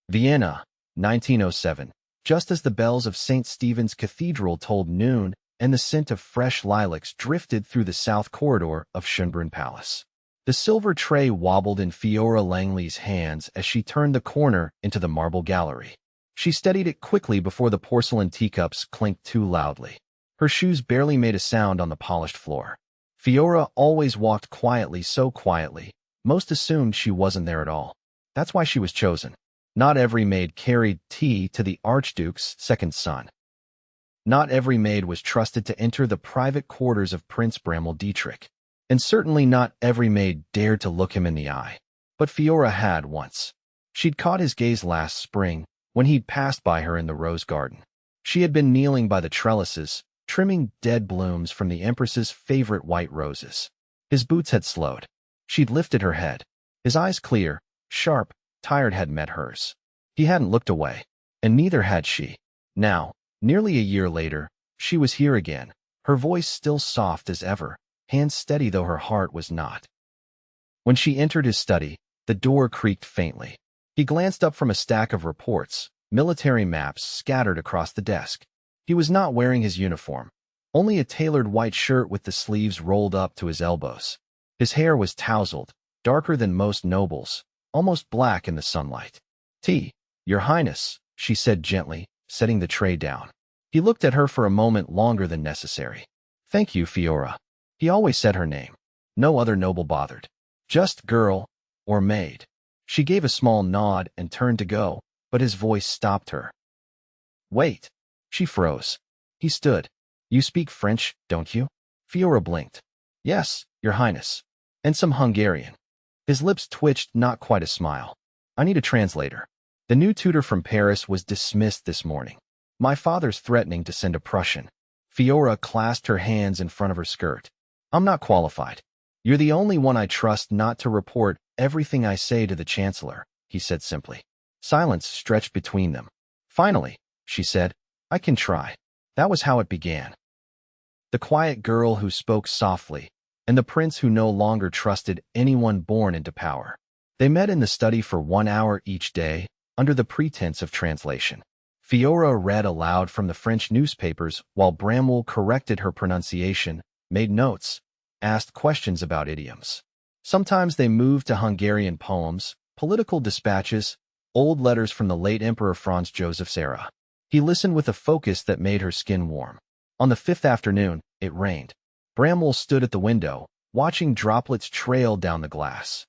Vienna, 1907. Just as the bells of St. Stephen's Cathedral tolled noon and the scent of fresh lilacs drifted through the south corridor of Schönbrunn Palace. The silver tray wobbled in Fiora Langley's hands as she turned the corner into the marble gallery. She steadied it quickly before the porcelain teacups clinked too loudly. Her shoes barely made a sound on the polished floor. Fiora always walked quietly, so quietly, most assumed she wasn't there at all. That's why she was chosen. Not every maid carried tea to the Archduke's second son. Not every maid was trusted to enter the private quarters of Prince Bramwell Dietrich. And certainly not every maid dared to look him in the eye. But Fiora had once. She'd caught his gaze last spring, when he'd passed by her in the rose garden. She had been kneeling by the trellises, trimming dead blooms from the Empress's favorite white roses. His boots had slowed. She'd lifted her head. His eyes clear, sharp, tired had met hers. He hadn't looked away, and neither had she. Now, nearly a year later, she was here again, her voice still soft as ever, hands steady though her heart was not. When she entered his study, the door creaked faintly. He glanced up from a stack of reports, military maps scattered across the desk. He was not wearing his uniform, only a tailored white shirt with the sleeves rolled up to his elbows. His hair was tousled, darker than most nobles, almost black in the sunlight. "Tea, Your Highness," she said gently, setting the tray down. He looked at her for a moment longer than necessary. "Thank you, Fiora." He always said her name. No other noble bothered. Just girl or maid. She gave a small nod and turned to go, but his voice stopped her. "Wait." She froze. He stood. "You speak French, don't you?" Fiora blinked. "Yes, Your Highness. And some Hungarian." His lips twitched, not quite a smile. "I need a translator. The new tutor from Paris was dismissed this morning. My father's threatening to send a Prussian." Fiora clasped her hands in front of her skirt. "I'm not qualified. You're the only one I trust not to report everything I say to the Chancellor," he said simply. Silence stretched between them. "Finally," she said, "I can try." That was how it began. The quiet girl who spoke softly, and the prince who no longer trusted anyone born into power. They met in the study for 1 hour each day, under the pretense of translation. Fiora read aloud from the French newspapers while Bramwell corrected her pronunciation, made notes, asked questions about idioms. Sometimes they moved to Hungarian poems, political dispatches, old letters from the late Emperor Franz Joseph's era. He listened with a focus that made her skin warm. On the 5th afternoon, it rained. Bramwell stood at the window, watching droplets trail down the glass.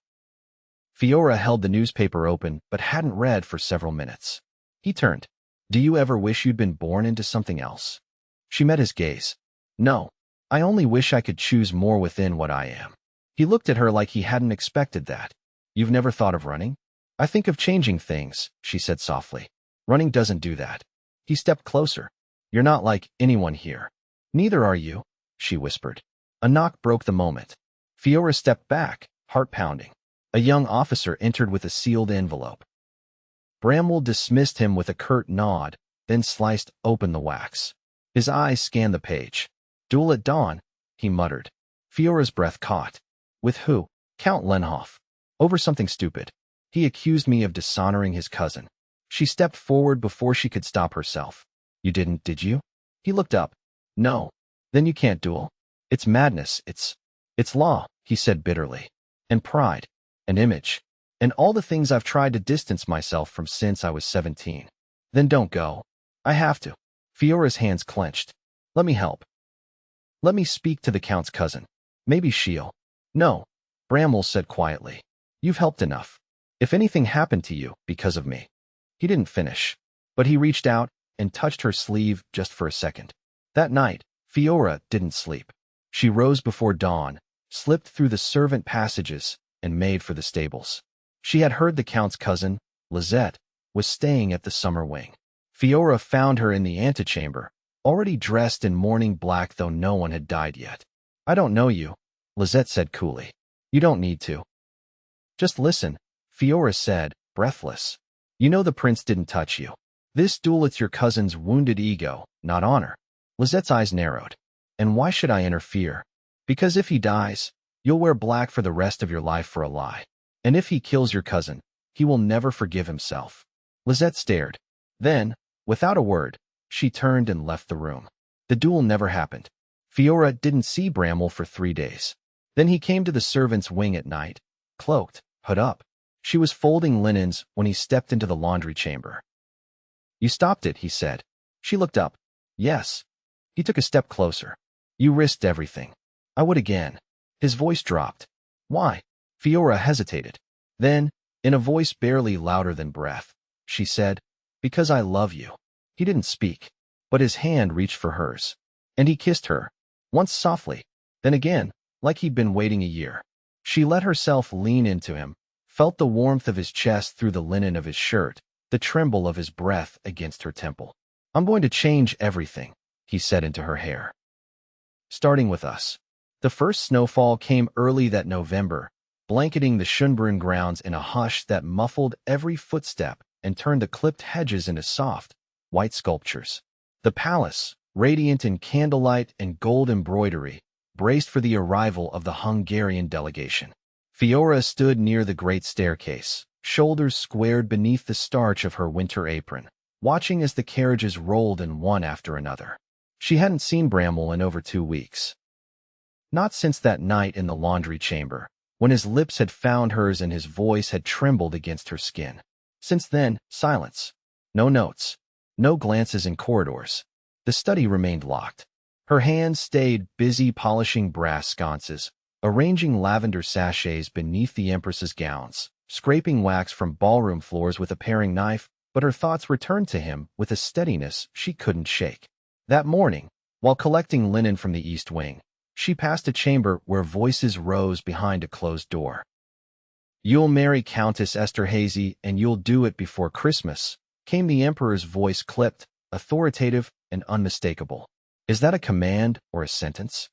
Fiora held the newspaper open but hadn't read for several minutes. He turned. "Do you ever wish you'd been born into something else?" She met his gaze. "No. I only wish I could choose more within what I am." He looked at her like he hadn't expected that. "You've never thought of running?" "I think of changing things," she said softly. "Running doesn't do that." He stepped closer. "You're not like anyone here." "Neither are you," she whispered. A knock broke the moment. Fiora stepped back, heart pounding. A young officer entered with a sealed envelope. Bramwell dismissed him with a curt nod, then sliced open the wax. His eyes scanned the page. "Duel at dawn," he muttered. Fiora's breath caught. "With who?" "Count Lenhoff. Over something stupid. He accused me of dishonoring his cousin." She stepped forward before she could stop herself. "You didn't, did you?" He looked up. "No." "Then you can't duel. It's madness, it's law," he said bitterly. "And pride. And image. And all the things I've tried to distance myself from since I was 17. Then don't go." "I have to." Fiora's hands clenched. "Let me help. Let me speak to the Count's cousin. Maybe she'll—" "No," Bramwell said quietly. "You've helped enough. If anything happened to you because of me—" He didn't finish, but he reached out and touched her sleeve just for a second. That night, Fiora didn't sleep. She rose before dawn, slipped through the servant passages, and made for the stables. She had heard the Count's cousin, Lisette, was staying at the summer wing. Fiora found her in the antechamber, already dressed in mourning black though no one had died yet. "I don't know you," Lisette said coolly. "You don't need to." "Just listen," Fiora said, breathless. "You know the prince didn't touch you. This duel it's your cousin's wounded ego, not honor." Lisette's eyes narrowed. "And why should I interfere?" "Because if he dies, you'll wear black for the rest of your life for a lie. And if he kills your cousin, he will never forgive himself." Lizette stared. Then, without a word, she turned and left the room. The duel never happened. Fiora didn't see Bramwell for 3 days. Then he came to the servants' wing at night, cloaked, hood up. She was folding linens when he stepped into the laundry chamber. "You stopped it," he said. She looked up. "Yes." He took a step closer. "You risked everything." "I would again." His voice dropped. "Why?" Fiora hesitated. Then, in a voice barely louder than breath, she said, "Because I love you." He didn't speak, but his hand reached for hers. And he kissed her, once softly, then again, like he'd been waiting a year. She let herself lean into him, felt the warmth of his chest through the linen of his shirt, the tremble of his breath against her temple. "I'm going to change everything," he said into her hair. "Starting with us." The first snowfall came early that November, blanketing the Schönbrunn grounds in a hush that muffled every footstep and turned the clipped hedges into soft, white sculptures. The palace, radiant in candlelight and gold embroidery, braced for the arrival of the Hungarian delegation. Fiora stood near the great staircase, shoulders squared beneath the starch of her winter apron, watching as the carriages rolled in one after another. She hadn't seen Bramwell in over 2 weeks. Not since that night in the laundry chamber, when his lips had found hers and his voice had trembled against her skin. Since then, silence. No notes. No glances in corridors. The study remained locked. Her hands stayed busy polishing brass sconces, arranging lavender sachets beneath the Empress's gowns, scraping wax from ballroom floors with a paring knife, but her thoughts returned to him with a steadiness she couldn't shake. That morning, while collecting linen from the East Wing, she passed a chamber where voices rose behind a closed door. "You'll marry Countess Esterhazy, and you'll do it before Christmas," came the Emperor's voice, clipped, authoritative, and unmistakable. "Is that a command or a sentence?"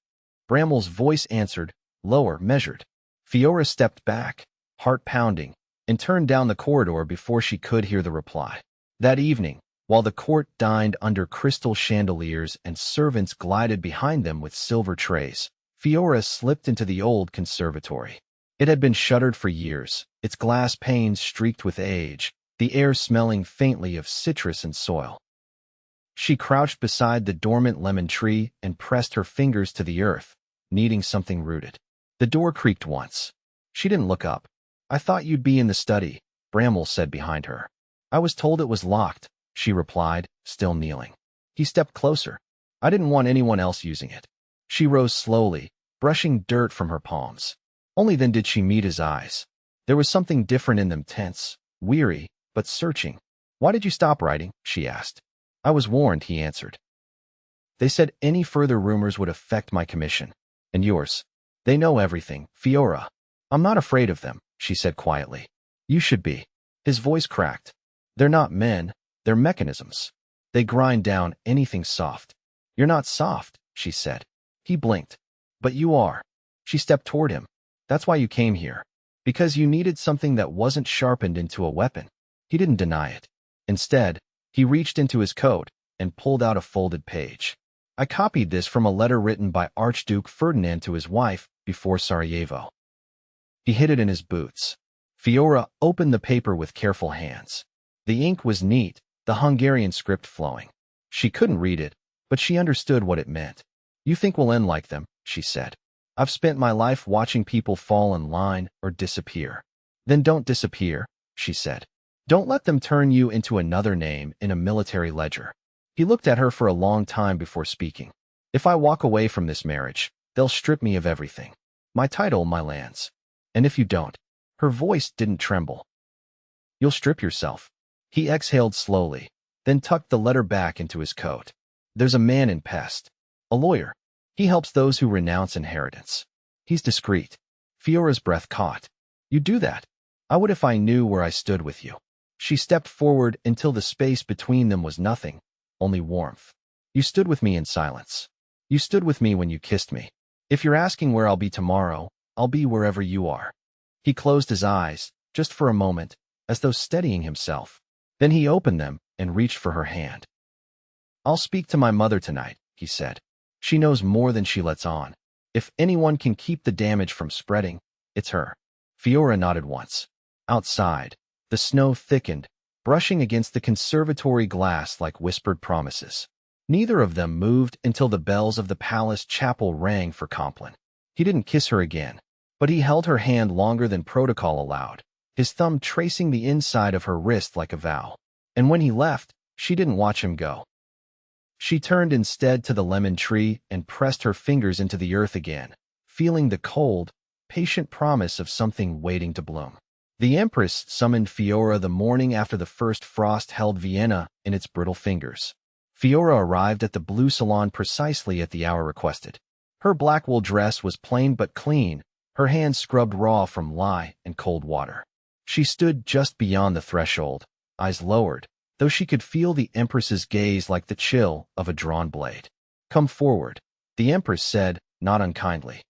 Bramwell's voice answered, lower, measured. Fiora stepped back, heart pounding, and turned down the corridor before she could hear the reply. That evening, while the court dined under crystal chandeliers and servants glided behind them with silver trays, Fiora slipped into the old conservatory. It had been shuttered for years, its glass panes streaked with age, the air smelling faintly of citrus and soil. She crouched beside the dormant lemon tree and pressed her fingers to the earth, needing something rooted. The door creaked once. She didn't look up. "I thought you'd be in the study," Bramwell said behind her. "I was told it was locked," she replied, still kneeling. He stepped closer. "I didn't want anyone else using it." She rose slowly, brushing dirt from her palms. Only then did she meet his eyes. There was something different in them, tense, weary, but searching. "Why did you stop writing?" she asked. "I was warned," he answered. "They said any further rumors would affect my commission. And yours. They know everything, Fiora." "I'm not afraid of them," she said quietly. "You should be." His voice cracked. "They're not men, they're mechanisms. They grind down anything soft." "You're not soft," she said. He blinked. "But you are." She stepped toward him. "That's why you came here. Because you needed something that wasn't sharpened into a weapon." He didn't deny it. Instead, he reached into his coat and pulled out a folded page. "I copied this from a letter written by Archduke Ferdinand to his wife before Sarajevo." He hid it in his boots. Fiora opened the paper with careful hands. The ink was neat, the Hungarian script flowing. She couldn't read it, but she understood what it meant. "You think we'll end like them," she said. "I've spent my life watching people fall in line or disappear." "Then don't disappear," she said. "Don't let them turn you into another name in a military ledger." He looked at her for a long time before speaking. "If I walk away from this marriage, they'll strip me of everything. My title, my lands. And if you don't," her voice didn't tremble, "you'll strip yourself." He exhaled slowly, then tucked the letter back into his coat. "There's a man in Pest. A lawyer. He helps those who renounce inheritance. He's discreet." Fiora's breath caught. "You do that? I would if I knew where I stood with you." She stepped forward until the space between them was nothing, only warmth. "You stood with me in silence. You stood with me when you kissed me. If you're asking where I'll be tomorrow, I'll be wherever you are." He closed his eyes, just for a moment, as though steadying himself. Then he opened them and reached for her hand. "I'll speak to my mother tonight," he said. "She knows more than she lets on. If anyone can keep the damage from spreading, it's her." Fiora nodded once. Outside, the snow thickened, brushing against the conservatory glass like whispered promises. Neither of them moved until the bells of the palace chapel rang for Compline. He didn't kiss her again, but he held her hand longer than protocol allowed, his thumb tracing the inside of her wrist like a vow. And when he left, she didn't watch him go. She turned instead to the lemon tree and pressed her fingers into the earth again, feeling the cold, patient promise of something waiting to bloom. The Empress summoned Fiora the morning after the first frost held Vienna in its brittle fingers. Fiora arrived at the blue salon precisely at the hour requested. Her black wool dress was plain but clean, her hands scrubbed raw from lye and cold water. She stood just beyond the threshold, eyes lowered, though she could feel the Empress's gaze like the chill of a drawn blade. "Come forward," the Empress said, not unkindly.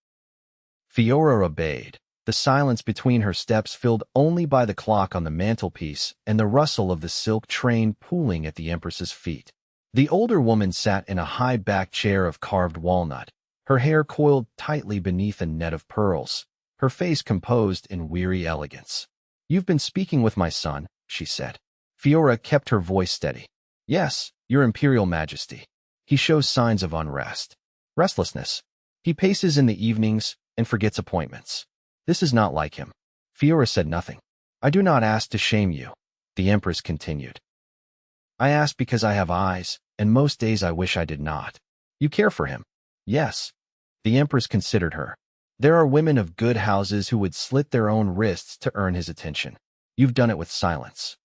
Fiora obeyed, the silence between her steps filled only by the clock on the mantelpiece and the rustle of the silk train pooling at the Empress's feet. The older woman sat in a high-backed chair of carved walnut, her hair coiled tightly beneath a net of pearls, her face composed in weary elegance. "You've been speaking with my son," she said. Fiora kept her voice steady. "Yes, Your Imperial Majesty. He shows signs of unrest. Restlessness. He paces in the evenings and forgets appointments. This is not like him." Fiora said nothing. "I do not ask to shame you," the Empress continued. "I ask because I have eyes, and most days I wish I did not. You care for him?" "Yes." The Empress considered her. "There are women of good houses who would slit their own wrists to earn his attention. You've done it with silence."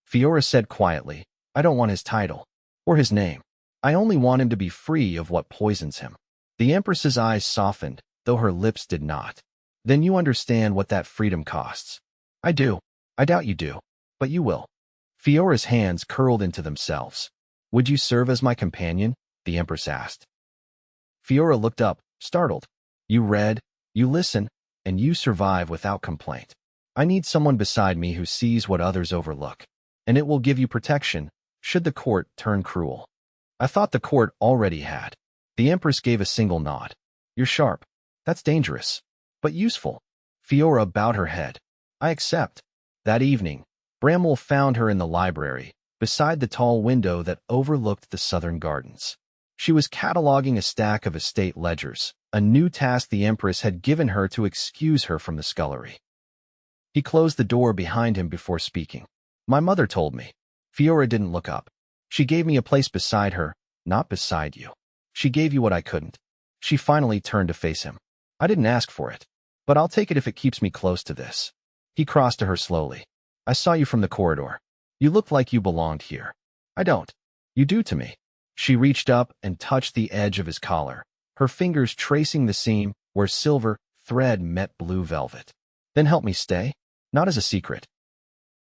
Fiora said quietly, "I don't want his title, or his name. I only want him to be free of what poisons him." The Empress's eyes softened, though her lips did not. "Then you understand what that freedom costs." "I do. I doubt you do. But you will." Fiora's hands curled into themselves. "Would you serve as my companion?" the Empress asked. Fiora looked up, startled. "You read, you listen, and you survive without complaint. I need someone beside me who sees what others overlook. And it will give you protection, should the court turn cruel." "I thought the court already had." The Empress gave a single nod. "You're sharp. That's dangerous. But useful." Fiora bowed her head. "I accept." That evening, Bramwell found her in the library, beside the tall window that overlooked the southern gardens. She was cataloging a stack of estate ledgers, a new task the Empress had given her to excuse her from the scullery. He closed the door behind him before speaking. "My mother told me." Fiora didn't look up. "She gave me a place beside her, not beside you. She gave you what I couldn't." She finally turned to face him. "I didn't ask for it, but I'll take it if it keeps me close to this." He crossed to her slowly. "I saw you from the corridor. You looked like you belonged here." "I don't." "You do to me." She reached up and touched the edge of his collar, her fingers tracing the seam where silver thread met blue velvet. "Then help me stay. Not as a secret.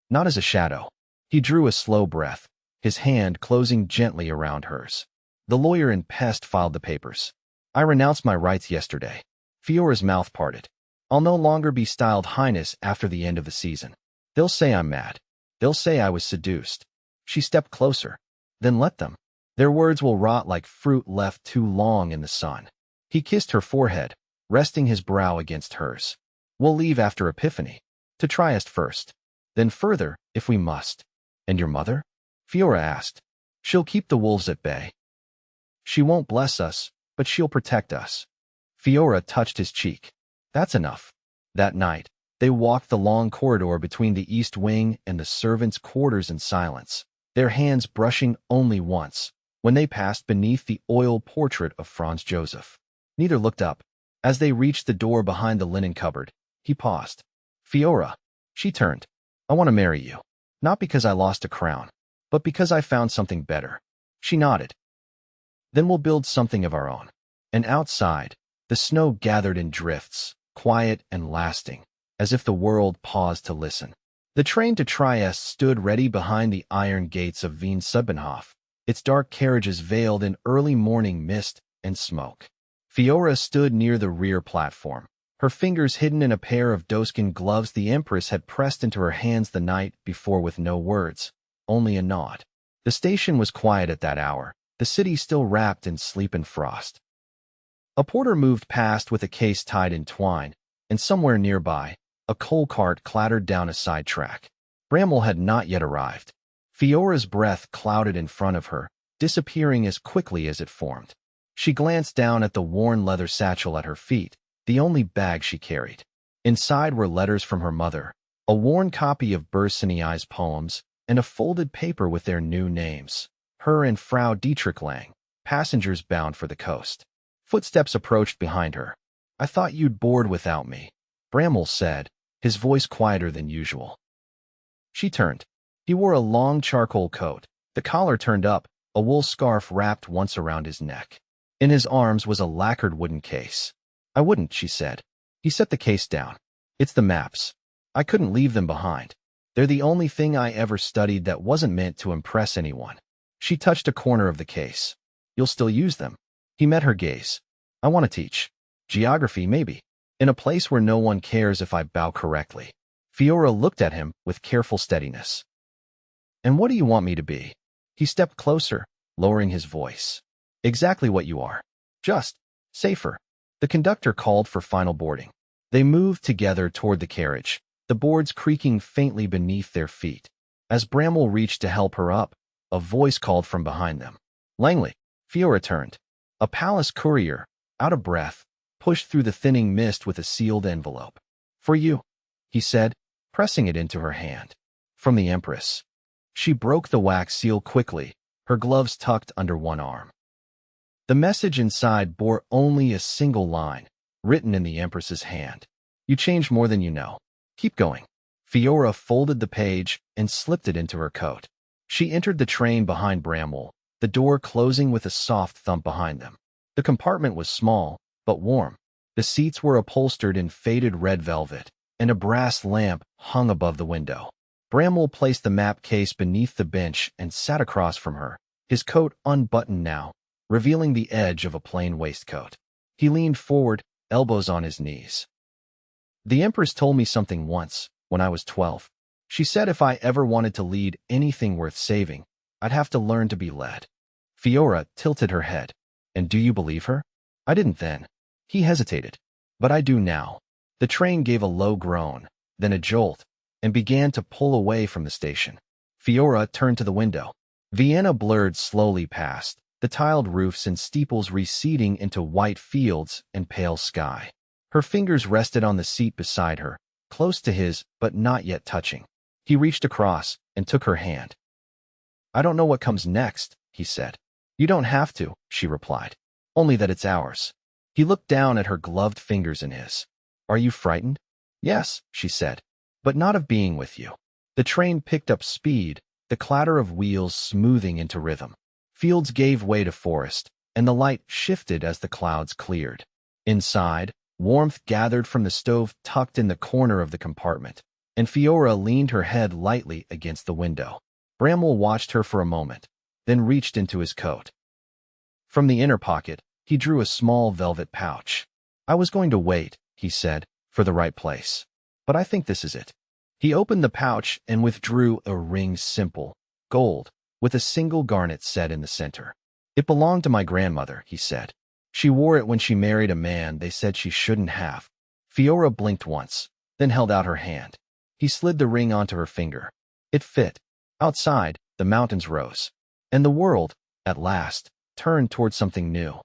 Not as a shadow." He drew a slow breath, his hand closing gently around hers. The lawyer in Pest filed the papers. "I renounced my rights yesterday." Fiora's mouth parted. "I'll no longer be styled Highness after the end of the season. They'll say I'm mad. They'll say I was seduced." She stepped closer. "Then let them. Their words will rot like fruit left too long in the sun." He kissed her forehead, resting his brow against hers. "We'll leave after Epiphany. To Trieste first. Then further, if we must." "And your mother?" Fiora asked. "She'll keep the wolves at bay. She won't bless us, but she'll protect us." Fiora touched his cheek. "That's enough." That night, they walked the long corridor between the East Wing and the servants' quarters in silence, their hands brushing only once, when they passed beneath the oil portrait of Franz Joseph. Neither looked up. As they reached the door behind the linen cupboard, he paused. "Fiora," she turned, "I want to marry you. Not because I lost a crown, but because I found something better." She nodded. "Then we'll build something of our own." And outside, the snow gathered in drifts, quiet and lasting, as if the world paused to listen. The train to Trieste stood ready behind the iron gates of Wien Subenhof, its dark carriages veiled in early morning mist and smoke. Fiora stood near the rear platform, her fingers hidden in a pair of doeskin gloves the Empress had pressed into her hands the night before with no words, only a nod. The station was quiet at that hour, the city still wrapped in sleep and frost. A porter moved past with a case tied in twine, and somewhere nearby, a coal cart clattered down a side track. Bramwell had not yet arrived. Fiora's breath clouded in front of her, disappearing as quickly as it formed. She glanced down at the worn leather satchel at her feet, the only bag she carried. Inside were letters from her mother, a worn copy of Bersini's poems, and a folded paper with their new names. Her and Frau Dietrich Lang, passengers bound for the coast. Footsteps approached behind her. "I thought you'd board without me," Bramwell said, his voice quieter than usual. She turned. He wore a long charcoal coat, the collar turned up, a wool scarf wrapped once around his neck. In his arms was a lacquered wooden case. "I wouldn't," she said. He set the case down. "It's the maps. I couldn't leave them behind. They're the only thing I ever studied that wasn't meant to impress anyone." She touched a corner of the case. "You'll still use them?" He met her gaze. "I want to teach. Geography, maybe. In a place where no one cares if I bow correctly." Fiora looked at him with careful steadiness. "And what do you want me to be?" He stepped closer, lowering his voice. "Exactly what you are. Just safer." The conductor called for final boarding. They moved together toward the carriage, the boards creaking faintly beneath their feet. As Bramwell reached to help her up, a voice called from behind them. "Langley." Fiora turned. A palace courier, out of breath, pushed through the thinning mist with a sealed envelope. "For you," he said, pressing it into her hand. "From the Empress." She broke the wax seal quickly, her gloves tucked under one arm. The message inside bore only a single line, written in the Empress's hand. "You change more than you know. Keep going." Fiora folded the page and slipped it into her coat. She entered the train behind Bramwell, the door closing with a soft thump behind them. The compartment was small, but warm. The seats were upholstered in faded red velvet, and a brass lamp hung above the window. Bramwell placed the map case beneath the bench and sat across from her, his coat unbuttoned now, revealing the edge of a plain waistcoat. He leaned forward, elbows on his knees. "The Empress told me something once, when I was 12. She said if I ever wanted to lead anything worth saving, I'd have to learn to be led." Fiora tilted her head. "And do you believe her?" "I didn't then." He hesitated. "But I do now." The train gave a low groan, then a jolt, and began to pull away from the station. Fiora turned to the window. Vienna blurred slowly past, the tiled roofs and steeples receding into white fields and pale sky. Her fingers rested on the seat beside her, close to his, but not yet touching. He reached across and took her hand. "I don't know what comes next," he said. "You don't have to," she replied. "Only that it's ours." He looked down at her gloved fingers in his. "Are you frightened?" "Yes," she said, "but not of being with you." The train picked up speed, the clatter of wheels smoothing into rhythm. Fields gave way to forest, and the light shifted as the clouds cleared. Inside, warmth gathered from the stove tucked in the corner of the compartment, and Fiora leaned her head lightly against the window. Bramwell watched her for a moment, then reached into his coat. From the inner pocket, he drew a small velvet pouch. "I was going to wait," he said, "for the right place. But I think this is it." He opened the pouch and withdrew a ring, simple, gold, with a single garnet set in the center. "It belonged to my grandmother," he said. "She wore it when she married a man they said she shouldn't have." Fiora blinked once, then held out her hand. He slid the ring onto her finger. It fit. Outside, the mountains rose, and the world, at last, turned toward something new.